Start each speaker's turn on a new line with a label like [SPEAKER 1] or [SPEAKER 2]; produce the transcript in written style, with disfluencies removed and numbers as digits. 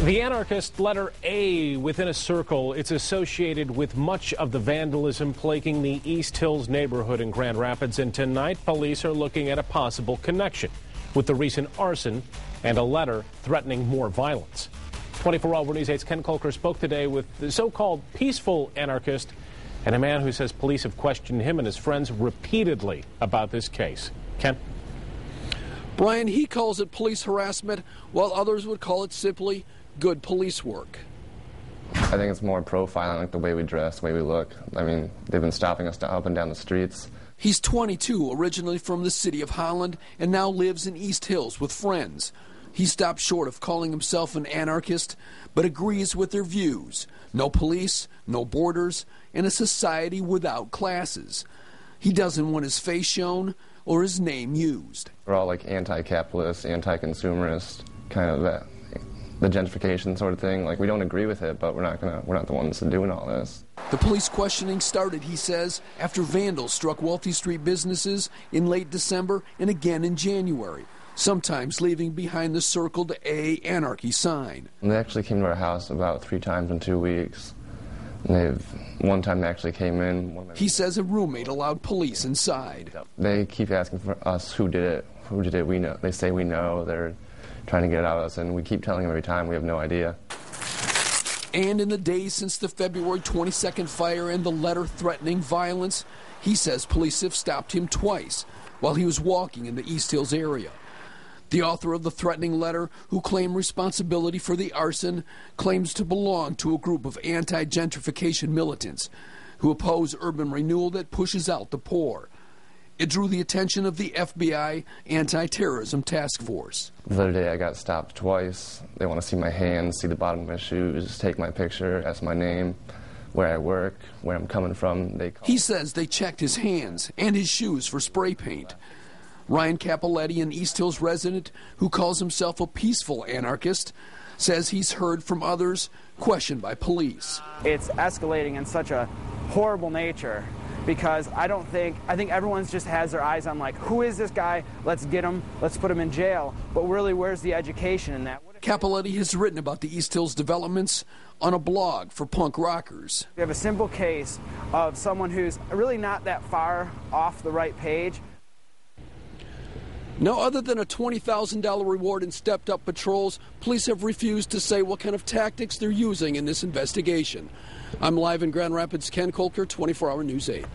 [SPEAKER 1] The anarchist letter A within a circle. It's associated with much of the vandalism plaguing the East Hills neighborhood in Grand Rapids. And tonight, police are looking at a possible connection with the recent arson and a letter threatening more violence. 24-Hour News 8's Ken Kolker spoke today with the so-called peaceful anarchist and a man who says police have questioned him and his friends repeatedly about this case. Ken?
[SPEAKER 2] Brian, he calls it police harassment, while others would call it simply good police work.
[SPEAKER 3] I think it's more profiling, like the way we dress, the way we look. I mean, they've been stopping us up and down the streets.
[SPEAKER 2] He's 22, originally from the city of Holland, and now lives in East Hills with friends. He stopped short of calling himself an anarchist, but agrees with their views. No police, no borders, and a society without classes. He doesn't want his face shown or his name used.
[SPEAKER 3] We're all like anti-capitalist, anti-consumerist, kind of that. The gentrification sort of thing. Like, we don't agree with it, but we're not the ones doing all this.
[SPEAKER 2] The police questioning started, he says, after vandals struck wealthy street businesses in late December and again in January, sometimes leaving behind the circled A anarchy sign.
[SPEAKER 3] And they actually came to our house about 3 times in 2 weeks. And one time they actually came in.
[SPEAKER 2] He says a roommate allowed police inside.
[SPEAKER 3] They keep asking for us who did it. Who did it? We know. They say we know. They're trying to get it out of us, and we keep telling them every time we have no idea.
[SPEAKER 2] And in the days since the February 22nd fire and the letter threatening violence, he says police have stopped him twice while he was walking in the East Hills area. The author of the threatening letter, who claimed responsibility for the arson, claims to belong to a group of anti-gentrification militants who oppose urban renewal that pushes out the poor. It drew the attention of the FBI Anti-Terrorism Task Force.
[SPEAKER 3] The other day I got stopped twice. They want to see my hands, see the bottom of my shoes, take my picture, ask my name, where I work, where I'm coming from.
[SPEAKER 2] He says they checked his hands and his shoes for spray paint. Ryan Cappelletti, an East Hills resident who calls himself a peaceful anarchist, says he's heard from others questioned by police.
[SPEAKER 4] It's escalating in such a horrible nature, because I think everyone's just has their eyes on, like, who is this guy? Let's get him, let's put him in jail. But really, where's the education in that?
[SPEAKER 2] Cappelletti has written about the East Hills developments on a blog for punk rockers.
[SPEAKER 4] We have a simple case of someone who's really not that far off the right page.
[SPEAKER 2] Now, other than a $20,000 reward and stepped-up patrols, police have refused to say what kind of tactics they're using in this investigation. I'm live in Grand Rapids, Ken Kolker, 24-Hour News 8.